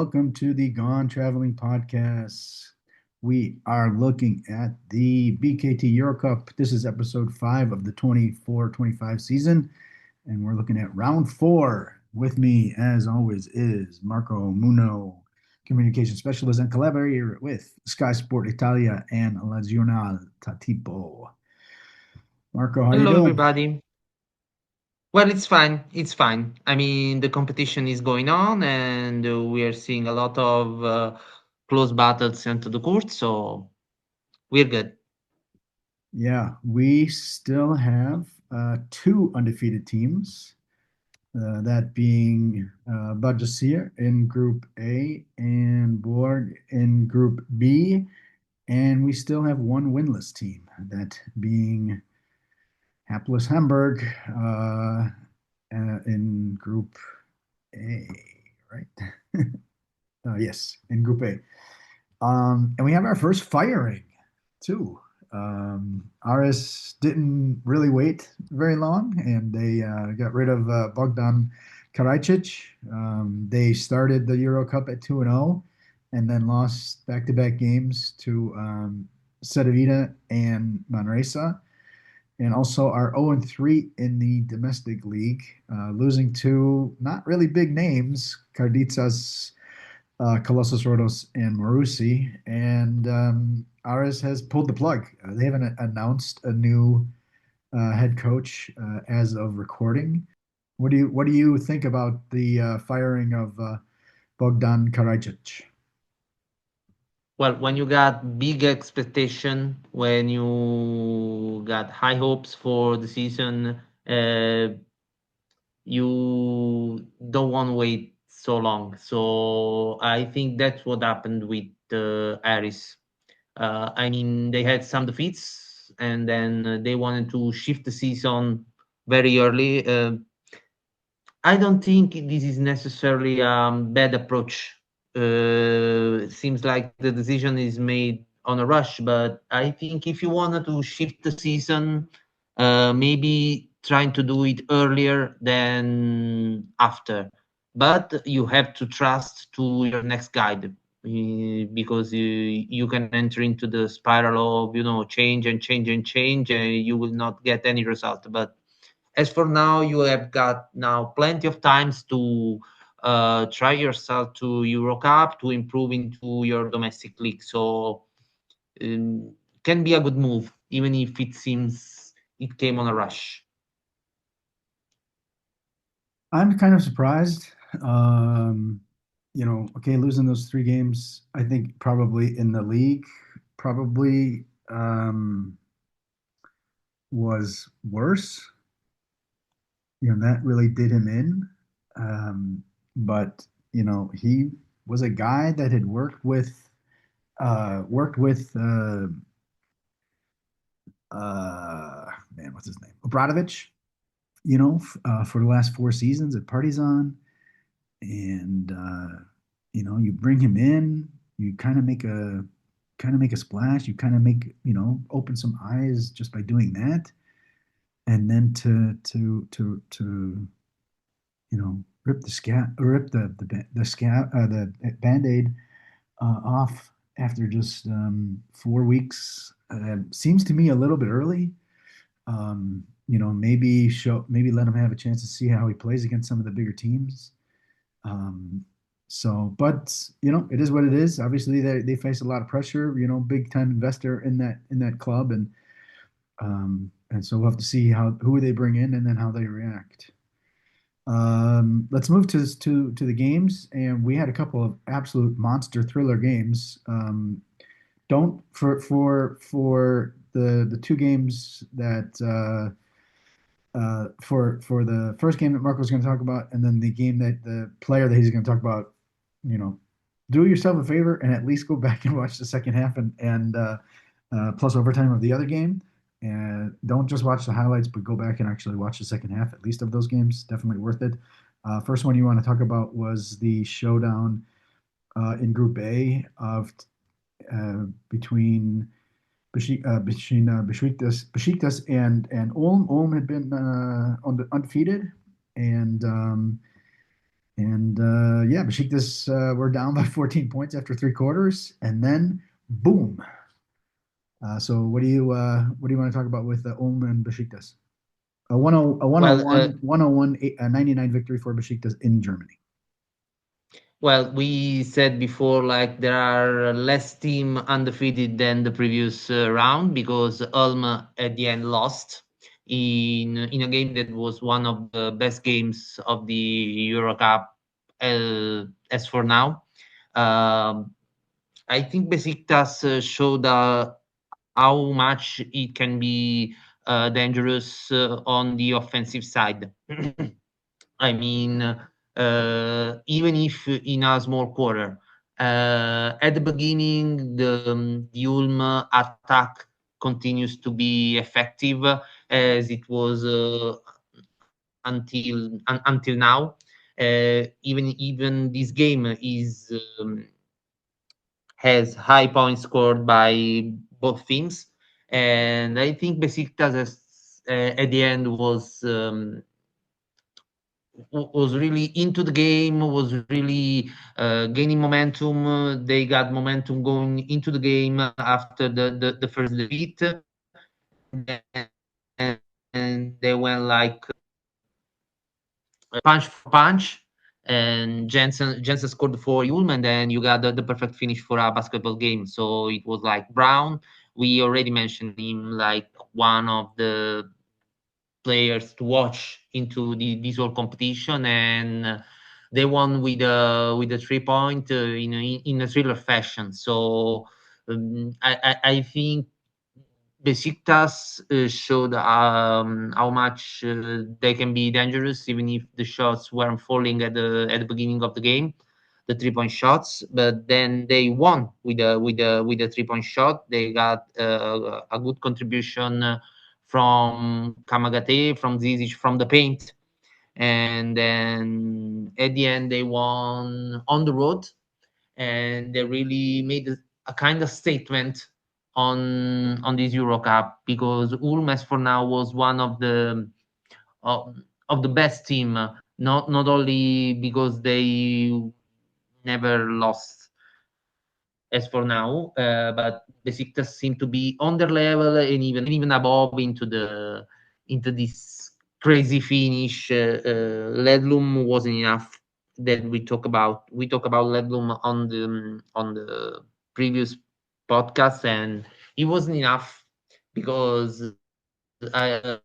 welcome to the Gone Traveling Podcast. We are looking at the BKT EuroCup. This is episode 5 of the 24-25 season, and we're looking at round 4. With me, as always, is Marco Munno, communication specialist and collaborator with Sky Sport Italia and La Giornale Tatipo. Marco, how you Hello, doing? everybody. Well, it's fine. It's fine. I mean, the competition is going on, and we are seeing a lot of close battles into the court, so we're good. Yeah, we still have 2 undefeated teams. That being Bahcesehir in Group A and Bourg in Group B. And we still have one winless team, that being Hapless Hamburg in Group A, right? Yes, in Group A. And we have our first firing, too. Aris didn't really wait very long, and they got rid of Bogdan Karaicic. They started the Euro Cup at 2-0, and then lost back-to-back games to Cedevita and Manresa, and also are 0-3 in the domestic league, losing to not really big names, Karditsas, Colossus Rodos, and Marusi. And Aris has pulled the plug. They haven't announced a new head coach as of recording. What do you think about the firing of Bogdan Karaicic? Well, when you got big expectation, when you got high hopes for the season, you don't want to wait so long. So I think that's what happened with Aris. I mean, they had some defeats, and then they wanted to shift the season very early. I don't think this is necessarily a bad approach. It seems like the decision is made on a rush, but I think if you wanted to shift the season, maybe trying to do it earlier than after. But you have to trust to your next guide, because you can enter into the spiral of change and change and change, and you will not get any result. But as for now, you have got now plenty of times to try yourself to EuroCup to improve into your domestic league. So can be a good move, even if it seems it came on a rush. I'm kind of surprised. Um, okay, losing those 3 games, I think probably in the league, probably was worse. That really did him in. But he was a guy that had worked with what's his name, Obradovic, for the last 4 seasons at Partizan, and you bring him in, you kind of make a splash, you kind of make open some eyes just by doing that, and then to rip the band-aid off after just 4 weeks seems to me a little bit early. Maybe let him have a chance to see how he plays against some of the bigger teams. But it is what it is. Obviously, they face a lot of pressure. Big time investor in that club, and so we'll have to see who they bring in and then how they react. Let's move to the games, and we had a couple of absolute monster thriller games. Don't for the 2 games that for the first game that Marco was going to talk about, and then the game that the player that he's going to talk about, you know, do yourself a favor and at least go back and watch the second half and plus overtime of the other game. And don't just watch the highlights, but go back and actually watch the second half, at least of those games. Definitely worth it. First one you want to talk about was the showdown in Group A of between Besiktas and Ulm. Ulm had been undefeated, and And yeah, Besiktas were down by 14 points after three quarters, and then boom. So what do you want to talk about with Ulm and Besiktas? A Well, 99 victory for Besiktas in Germany. well, we said before, like there are less team undefeated than the previous round because Ulm at the end lost in a game that was one of the best games of the EuroCup. As for now, um, I think Besiktas showed how much it can be dangerous on the offensive side. I mean, even if in a small quarter. At the beginning, the Ulm attack continues to be effective as it was until now. Even this game is has high points scored by both teams, and I think Besiktas at the end was really into the game, was really gaining momentum. They got momentum going into the game after the first defeat, and they went like punch for punch. And Jensen scored for Ulm, and then you got the perfect finish for a basketball game. So it was like Brown. We already mentioned him like one of the players to watch into this whole competition, and they won with a 3 point in a thriller fashion. So I think Besiktas showed how much they can be dangerous, even if the shots weren't falling at the beginning of the game, the 3 point shots. But then they won with a 3 point shot. They got a good contribution from Kamagate, from Zizic, from the paint, and then at the end they won on the road, and they really made a kind of statement on this EuroCup because Ulm, as for now, was one of the best team. Not only because they never lost as for now, but Besiktas seem to be on their level and even above into this crazy finish. Ledlum wasn't enough that we talk about. We talk about Ledlum on the previous podcast, and he wasn't enough because I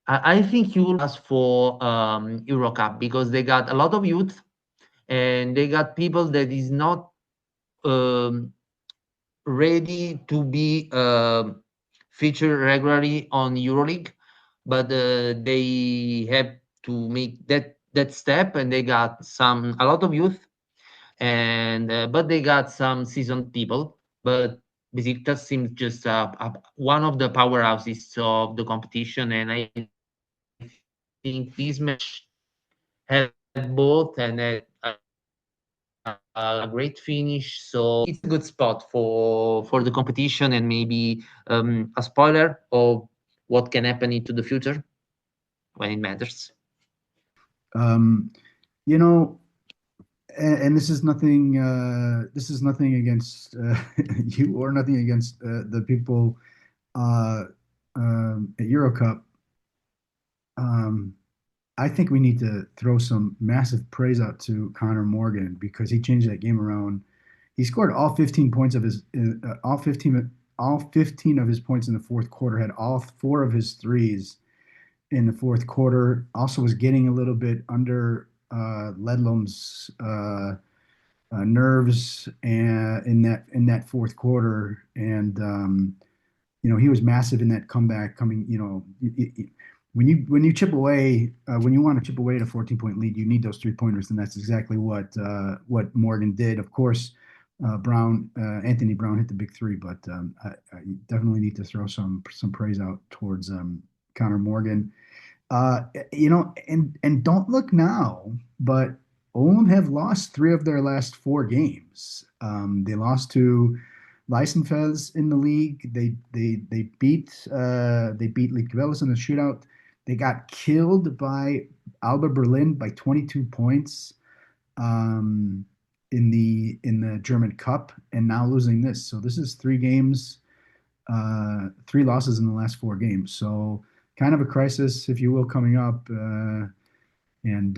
I think you will ask for EuroCup because they got a lot of youth and they got people that is not um, ready to be featured regularly on EuroLeague, but they have to make that step, and they got a lot of youth, and but they got some seasoned people. But Besiktas seems just one of the powerhouses of the competition, and I think this match had both and had a great finish. So it's a good spot for the competition and maybe a spoiler of what can happen into the future when it matters. Um, you know, and this is nothing. This is nothing against you or nothing against the people uh, at EuroCup. Um, I think we need to throw some massive praise out to Connor Morgan because he changed that game around. He scored all 15 points of his all 15 of his points in the fourth quarter. Had all four of his threes in the fourth quarter. Also was getting a little bit under Ledlum's nerves and in that fourth quarter, and he was massive in that comeback. Coming, when you chip away, when you want to chip away at a 14-point lead, you need those 3 pointers, and that's exactly what Morgan did. Of course, Anthony Brown hit the big three, but I definitely need to throw some praise out towards Connor Morgan. And don't look now, but Ulm have lost three of their last four games. They lost to Weissenfels in the league. They beat Lichtenfels in the shootout. They got killed by Alba Berlin by 22 points um, in the German Cup, and now losing this. So this is 3 games, 3 losses in the last 4 games. So kind of a crisis, if you will, coming up. And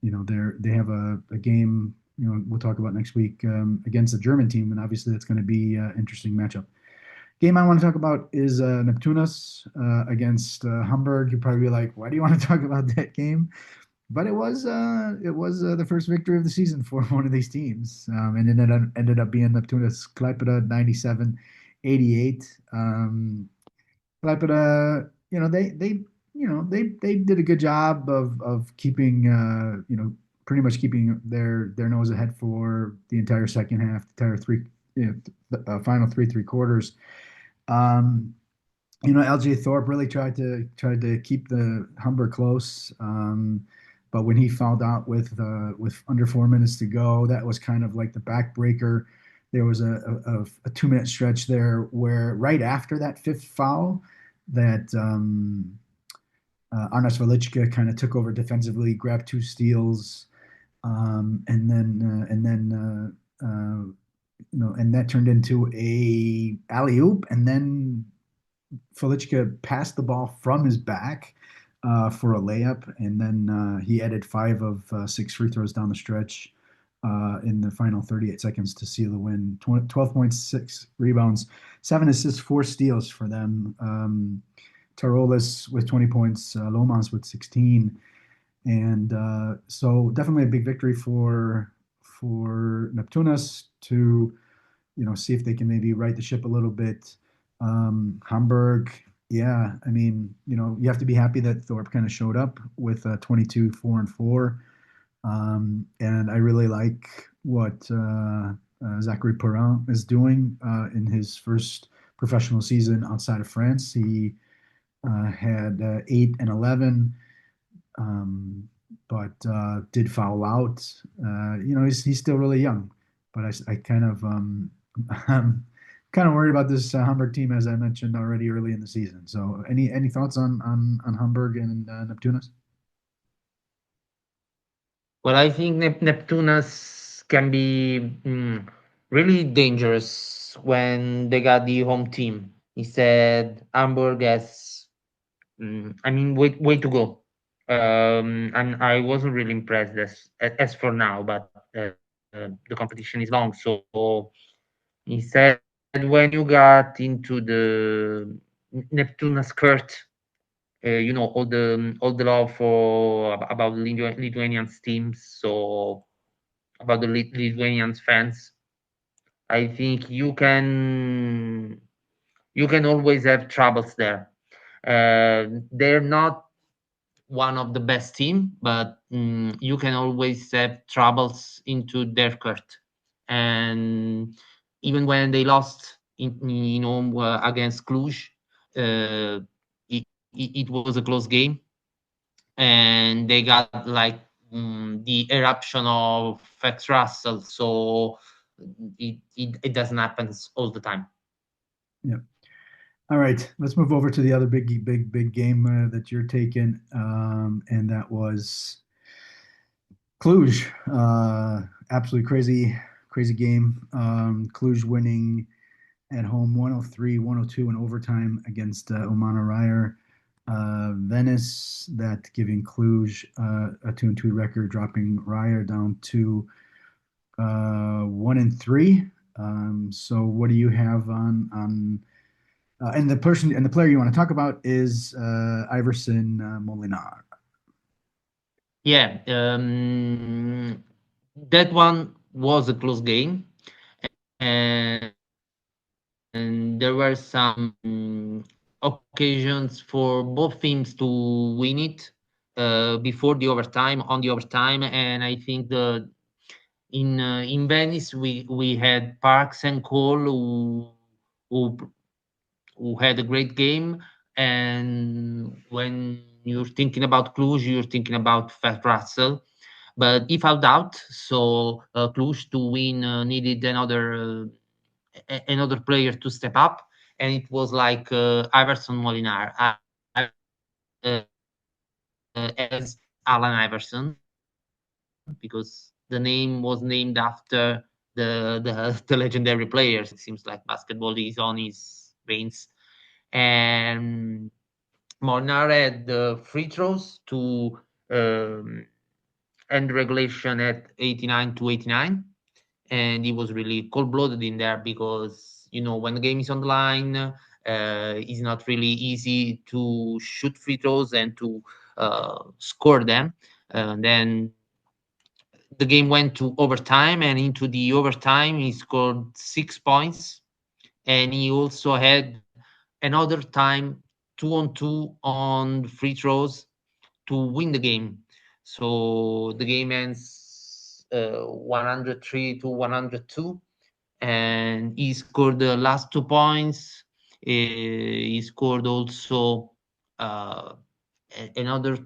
they have a game. We'll talk about next week against the German team, and obviously that's going to be an interesting matchup. Game I want to talk about is Neptunas against Hamburg. You'll probably be like, "Why do you want to talk about that game?" But it was the first victory of the season for one of these teams, and it ended up being Neptunas Klaipeda 97-88. Klaipeda, they did a good job of keeping pretty much keeping their nose ahead for the entire second half, the entire the final three quarters. LJ Thorpe really tried to keep the Humber close, but when he fouled out with under 4 minutes to go, that was kind of like the backbreaker. There was a 2-minute stretch there where right after that fifth foul, that Arnas Velicka kind of took over defensively, grabbed 2 steals, and that turned into a alley oop, and then Velicka passed the ball from his back for a layup, and then he added 5 of 6 free throws down the stretch in the final 38 seconds to seal the win. 12.6 rebounds, 7 assists, 4 steals for them. Tarolas with 20 points, Lomas with 16, and so definitely a big victory for Neptunas to see if they can maybe right the ship a little bit. Hamburg, yeah, I mean, you have to be happy that Thorpe kind of showed up with 22, 4 and 4. And I really like what Zachary Perrin is doing in his first professional season outside of France. He had 8 and 11, but did foul out. He's still really young, but I kind of I'm kind of worried about this Hamburg team, as I mentioned already early in the season. So, any thoughts on Hamburg and Neptunas? Well, I think Neptunas can be really dangerous when they got the home team. Instead, Hamburg has, way to go. And I wasn't really impressed as for now, but the competition is long. So instead, when you got into the Neptunas skirt, all the love for about Lithuanian teams, so about the Lithuanian fans. I think you can always have troubles there. They're not one of the best team, but you can always have troubles into their court. And even when they lost against Cluj, uh, it was a close game, and they got like the eruption of Fex Russell, so it doesn't happen all the time. Yeah. All right, let's move over to the other big game that you're taking, and that was Cluj. Absolutely crazy game. Cluj winning at home 103-102 in overtime against Oman Ryer. Venice, that giving Cluj a 2-2 record, dropping Ryer down to 1-3. So what do you have on and the player you want to talk about is Iverson Molinar. Yeah, that one was a close game, and there were some occasions for both teams to win it before the overtime, on the overtime, and I think in Venice we had Parks and Cole who who had a great game, and when you're thinking about Cluj, you're thinking about Fat Russell. But if I doubt, so Cluj to win needed another player to step up, and it was like Iverson Molinar. As Alan Iverson, because the name was named after the legendary players. It seems like basketball is on his veins. And Molnar had free throws to um, end regulation at 89 to 89, and he was really cold-blooded in there because when the game is on the line, it's not really easy to shoot free throws and to score them. Then the game went to overtime, and into the overtime, he scored 6 points, and he also had another time 2-on-2 on free throws to win the game. So the game ends 103 to 102, and he scored the last 2 points. He scored also uh, another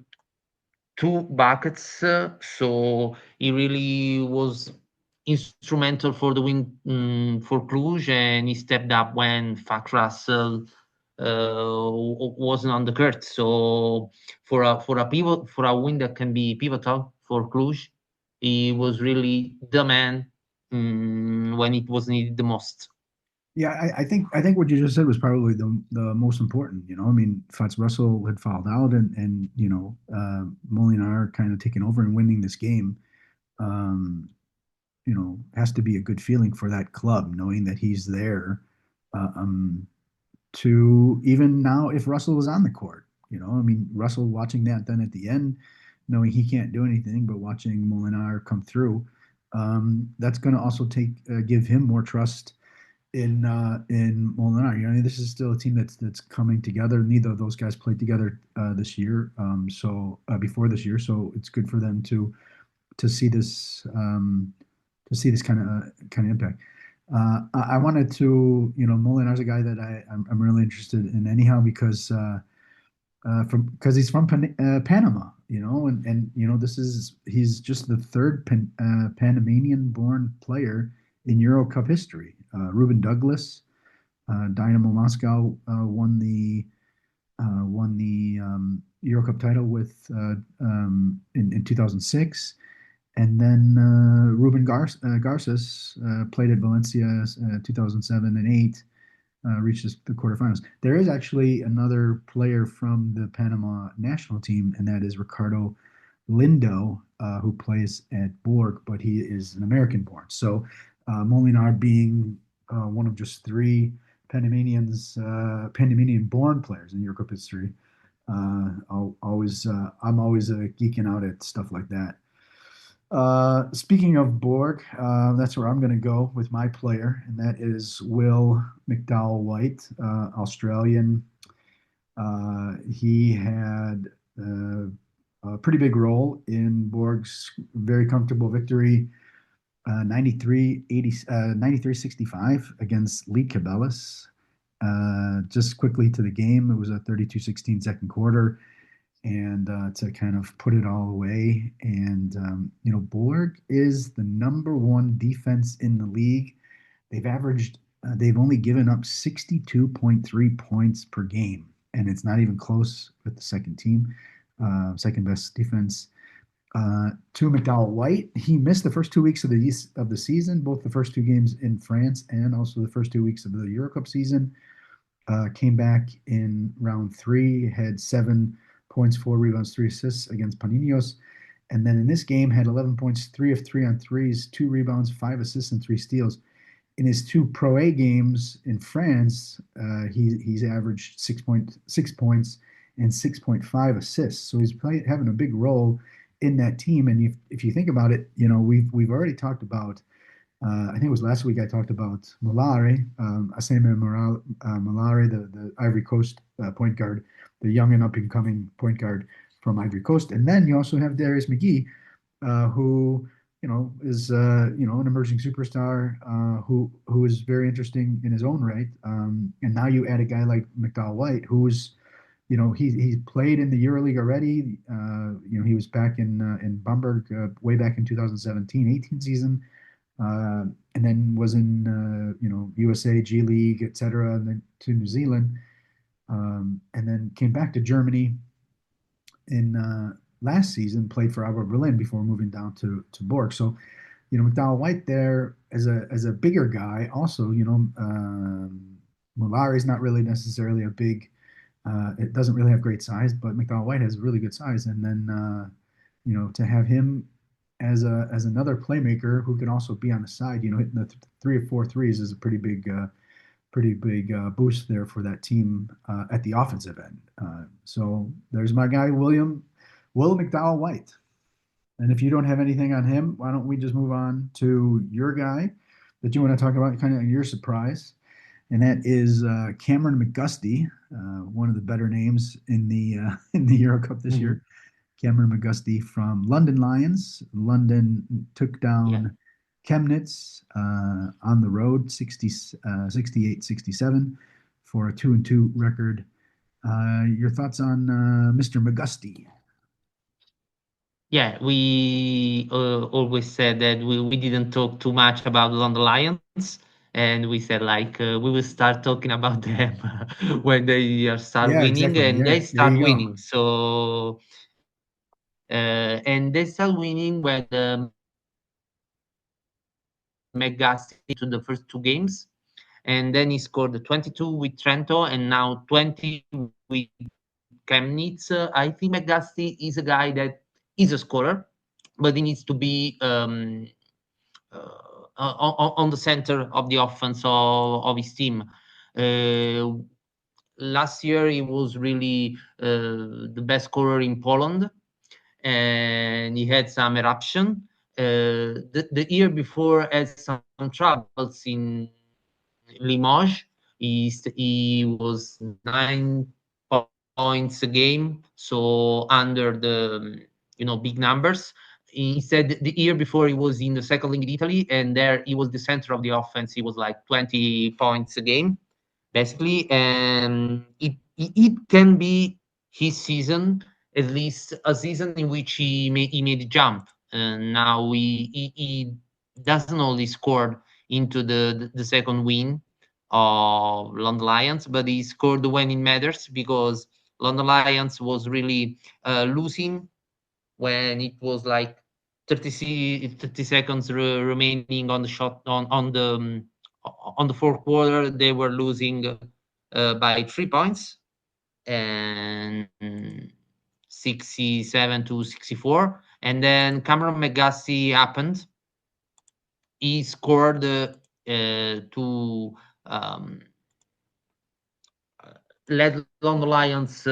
two buckets. So he really was instrumental for the win for Cluj, and he stepped up when Fat Russell wasn't on the court. So for a win that can be pivotal for Cluj, he was really the man when it was needed the most. Yeah, I think what you just said was probably the most important. I mean, Fats Russell had fouled out, and Molinar kind of taking over and winning this game. Um, has to be a good feeling for that club, knowing that he's there. Um, to even now, if Russell was on the court, I mean, Russell watching that then at the end, knowing he can't do anything, but watching Molinar come through, that's going to also give him more trust in Molinar. This is still a team that's coming together. Neither of those guys played together this year, so before this year, so it's good for them to see this kind of impact. I wanted to, Molinar's a guy that I'm really interested in anyhow because he's from Panama, and he's just the third Panamanian-born player in EuroCup history. Ruben Douglas, Dynamo Moscow won the EuroCup title with in 2006. And then Ruben Garces played at Valencia 2007 and 8, reached the quarterfinals. There is actually another player from the Panama national team, and that is Ricardo Lindo, who plays at Bourg, but he is an American born. So Molinar being one of just three Panamanian born players in EuroCup history. I'm always geeking out at stuff like that. Speaking of Borg, that's where I'm going to go with my player, and that is Will McDowell-White, Australian. He had a pretty big role in Borg's very comfortable victory, 93-65 against Leek Cabelis. Just quickly to the game, it was a 32-16 second quarter, and to kind of put it all away. And Borg is the number one defense in the league. They've only given up 62.3 points per game, and it's not even close with the second team, second best defense. To McDowell-White, he missed the first 2 weeks of the season, both the first two games in France and also the first 2 weeks of the EuroCup season. Came back in round three, had 7 points, 4 rebounds, 3 assists against Paninos. And then in this game, had 11 points, 3 of 3 on threes, 2 rebounds, 5 assists, and 3 steals. In his 2 Pro A games in France, he's averaged 6 points and 6.5 assists. So he's having a big role in that team. And if you think about it, we've already talked about. I think it was last week I talked about Molare, Asema Molare, the Ivory Coast point guard, the young and up-and-coming point guard from Ivory Coast. And then you also have Darius McGee, who is an emerging superstar, who is very interesting in his own right. And now you add a guy like McDowell-White, who's he played in the EuroLeague already. He was back in Bamberg way back in 2017-18 season. and then was in USA G League, etc., and then to New Zealand, and then came back to Germany in last season. Played for Alba Berlin before moving down to Borg. So McDowell-White there as a bigger guy. Also, Mulari is not really necessarily a big. It doesn't really have great size, but McDowell-White has really good size. And then to have him as another playmaker who can also be on the side, hitting the 3 or 4 threes is a pretty big boost there for that team at the offensive end. So there's my guy, Will McDowell-White. And if you don't have anything on him, why don't we just move on to your guy that you want to talk about, kind of your surprise, and that is Kameron McGusty, one of the better names in the in the EuroCup this Mhm. year. Kameron McGusty from London Lions. London took Yeah. down Chemnitz on the road, 68-67 for a 2-2 record. Your thoughts on Mr. McGusty? Yeah, we always said that we didn't talk too much about London Lions, and we said like we will start talking about them when they start Yeah, winning, exactly. and Yeah, they there start you go. winning. So and they start winning when McGusty to the first two games, and then he scored 22 with Trento, and now 20 with Chemnitz. I think McGusty is a guy that is a scorer, but he needs to be on the center of the offense of his team. Uh, Last year, he was really the best scorer in Poland, and he had some eruption. The year before had some troubles in Limoges. He was 9 points a game, so under the big numbers. Instead, the year before he was in the second league in Italy, and there he was the center of the offense. He was like 20 points a game, basically, and it can be his season, at least a season in which he made a jump. And now he doesn't only score into the second win of London Lions, but he scored when it matters because London Lions was really losing when it was like 30 seconds remaining on the shot on the fourth quarter. They were losing by 3 points and 67-64. And then Cameron McGusty happened. He scored to um, let London Lions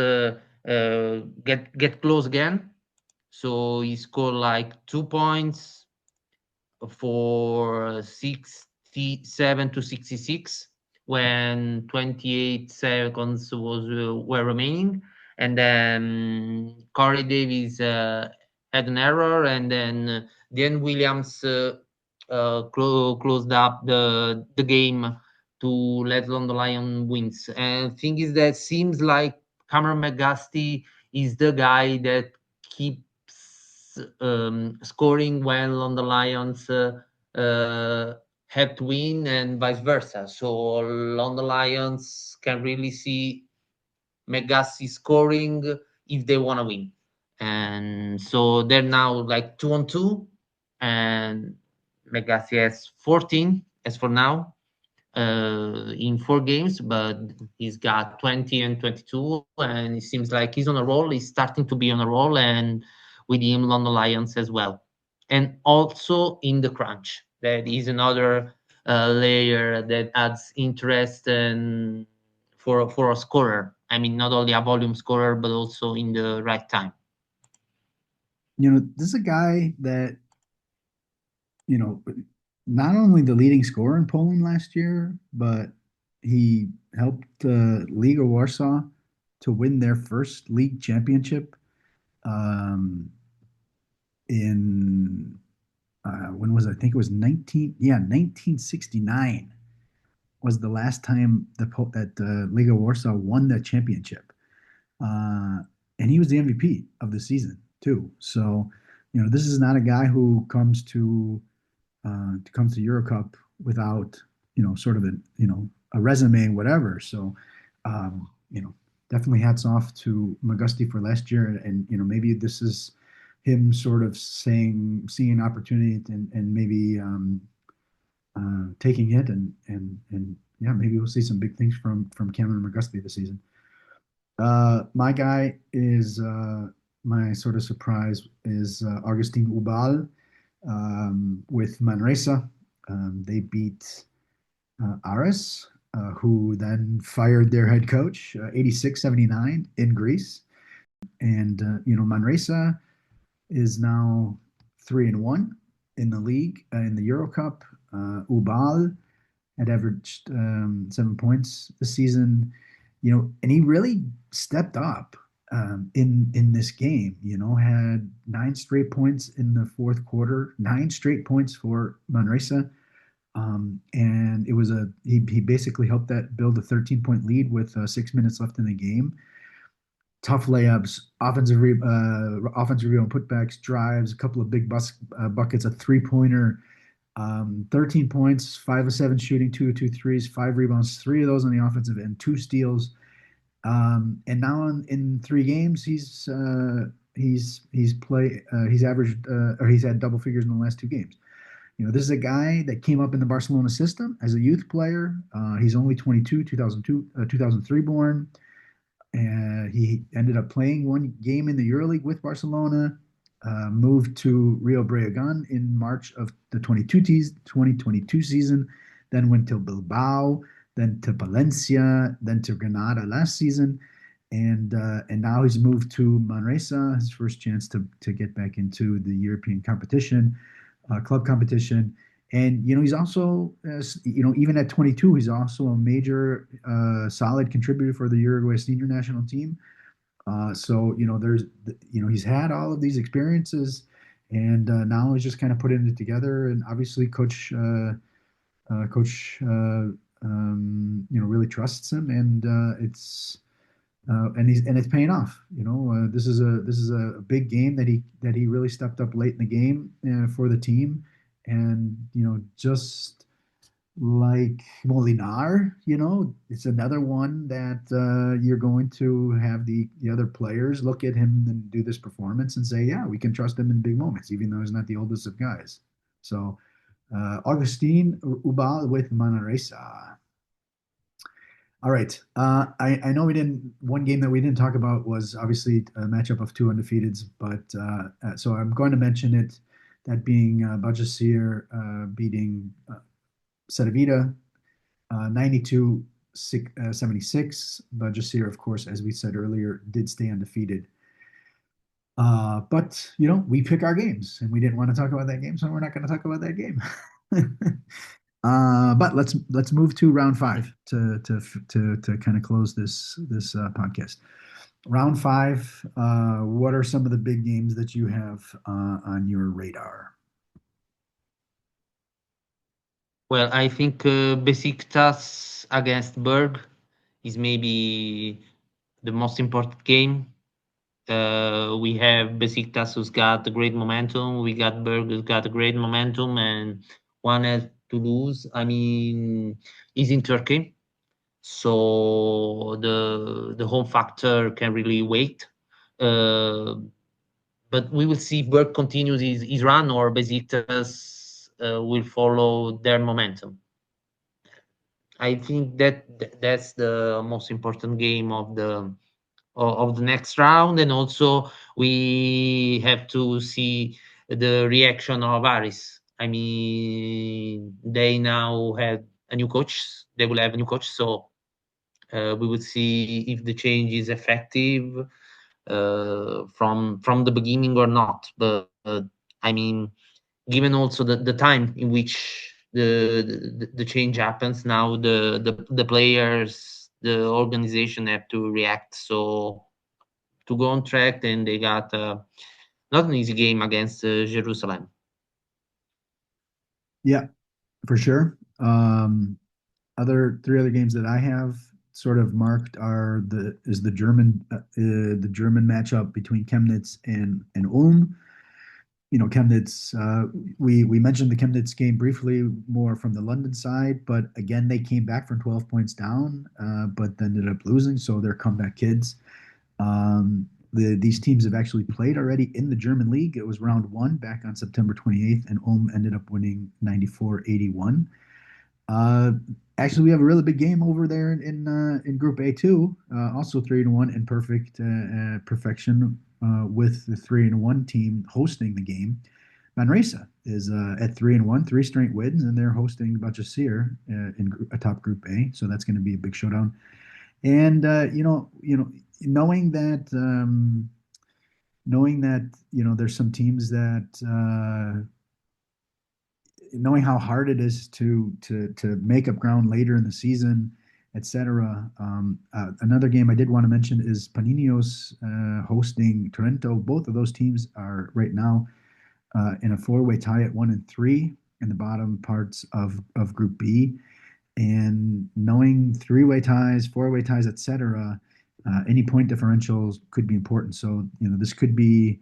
get close again. So he scored like 2 points for 67-66 when 28 seconds were remaining, and then Corey Davis had an error, and then Williams closed up the game to let London Lion wins. And thing is that seems like Cameron McGusty is the guy that keeps scoring when London Lions have to win, and vice versa. So London Lions can really see McGusty scoring if they want to win. And so they're now like 2-2, and McGusty has 14 as for now in 4 games, but he's got 20 and 22, and it seems like he's on a roll. He's starting to be on a roll, and with him, London Lions as well. And also in the crunch, that is another layer that adds interest and for a scorer. I mean, not only a volume scorer, but also in the right time. This is a guy that you know, not only the leading scorer in Poland last year, but he helped Liga Warsaw to win their first league championship um, in when was it? I think it was 1969 was the last time that Liga Warsaw won that championship, uh, and he was the MVP of the season too. So, this is not a guy who comes to to come to EuroCup without sort of a resume, whatever. So definitely hats off to McGusty for last year, and maybe this is him sort of seeing an opportunity and maybe taking it and yeah, maybe we'll see some big things from Cameron McGusty this season. My guy is my sort of surprise is Agustin Ubal with Manresa. They beat Aris, who then fired their head coach 86-79 in Greece. And Manresa is now 3-1 in the league in the EuroCup. Ubal had averaged 7 points this season, and he really stepped up in this game. Had 9 straight points in the fourth quarter, 9 straight points for Manresa. And it was he basically helped that build a 13-point lead with 6 minutes left in the game. Tough layups, offensive rebound, putbacks, drives, a couple of big buckets, a 3-pointer, 13 points, 5 of 7 shooting, 2 of 2 threes, 5 rebounds, 3 of those on the offensive end, 2 steals. And now in 3 games, he's averaged or he's had double figures in the last 2 games. This is a guy that came up in the Barcelona system as a youth player. He's only 22, 2003 born. He ended up playing 1 game in the EuroLeague with Barcelona, moved to Rio Breogán in March of the 2022 season, then went to Bilbao, then to Valencia, then to Granada last season. And now he's moved to Manresa, his first chance to get back into the European competition, club competition. And he's also, even at 22, he's also a major, solid contributor for the Uruguay senior national team. So he's had all of these experiences, and now he's just kind of putting it together. And obviously, coach, really trusts him, and it's paying off. This is a big game that he really stepped up late in the game for the team, and just like Molinar, it's another one that you're going to have the other players look at him and do this performance and say, yeah, we can trust him in big moments, even though he's not the oldest of guys. So, Agustin Ubal with Manresa. All right. I know we didn't. One game that we didn't talk about was obviously a matchup of 2 undefeateds, but so I'm going to mention it. That being Bahcesehir beating Cedevita 92-76. Bahcesehir, of course, as we said earlier, did stay undefeated. But we pick our games, and we didn't want to talk about that game, so we're not going to talk about that game. But let's move to round 5 to kind of close this podcast. Round 5. What are some of the big games that you have on your radar? Well, I think Besiktas against Berg is maybe the most important game. We have Besiktas who's got a great momentum. We got Berg who's got a great momentum, and one has to lose. I mean, he's in Turkey, so the home factor can really wait. But we will see if Berg continues his run or Besiktas will follow their momentum. I think that's the most important game of the next round, and also we have to see the reaction of Aris. I mean, they now have a new coach. They will have a new coach, so we will see if the change is effective from the beginning or not. But I mean, given also the time in which the change happens now, the players, the organization have to react. So to go on track, and they got not an easy game against Jerusalem. Yeah, for sure. Three other games that I have sort of marked are the German matchup between Chemnitz and Ulm. Chemnitz, we mentioned the Chemnitz game briefly more from the London side, but again, they came back from 12 points down, but then ended up losing. So they're comeback kids. These teams have actually played already in the German league. It was round one back on September 28th, and Ulm ended up winning 94-81. Actually, we have a really big game over there in Group A too. Also 3-1 in perfection with the 3-1 team hosting the game. Manresa is at 3-1, three straight wins, and they're hosting Bahcesehir in atop Group A. So that's going to be a big showdown. And knowing that there's some teams that knowing how hard it is to make up ground later in the season, etc. Another game I did want to mention is Panionios hosting Trento. Both of those teams are right now in a four-way tie at 1-3 in the bottom parts of Group B. And knowing three-way ties, four-way ties, etc., any point differentials could be important. So this could be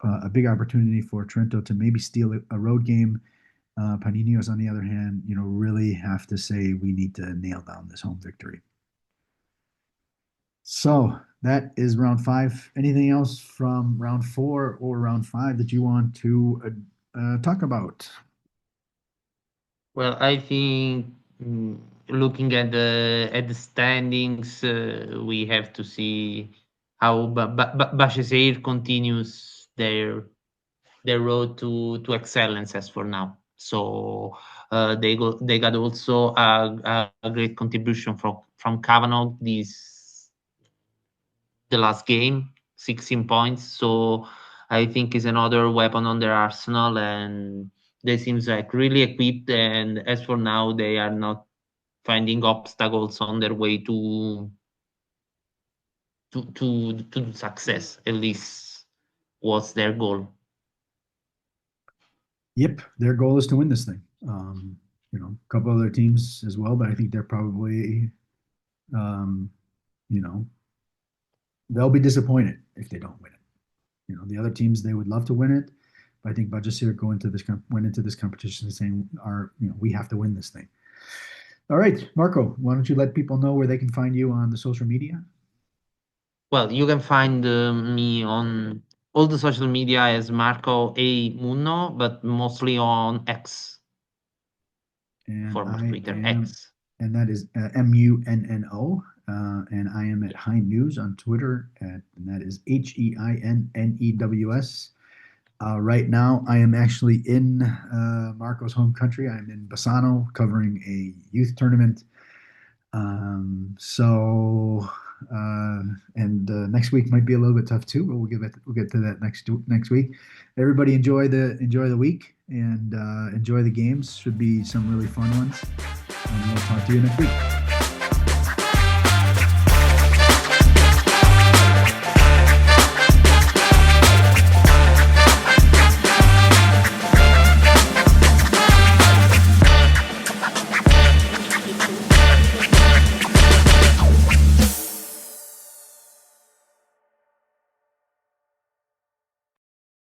a big opportunity for Trento to maybe steal a road game. Panionios, on the other hand, really have to say we need to nail down this home victory. So that is round 5. Anything else from round 4 or round 5 that you want to talk about? Well, I think looking at the standings, we have to see how Bahcesehir continues their road to excellence as for now. So they got also a great contribution from Kavanagh the last game, 16 points. So I think is another weapon on their arsenal, and they seems like really equipped. And as for now, they are not finding obstacles on their way to success. At least was their goal. Yep, their goal is to win this thing. A couple other teams as well, but I think they're probably, they'll be disappointed if they don't win it. The other teams, they would love to win it, but I think Bahcesehir went into this competition saying, we have to win this thing. All right, Marco, why don't you let people know where they can find you on the social media? Well, you can find me on all the social media as Marco A. Munno, but mostly on X. And Former Twitter, X. And that is Munno. And I am at Hein News on Twitter, and that is HEINNEWS. Right now, I am actually in Marco's home country. I'm in Bassano covering a youth tournament. Next week might be a little bit tough too, but we'll get to that next week. Everybody enjoy the week and enjoy the games. Should be some really fun ones. And we'll talk to you next week.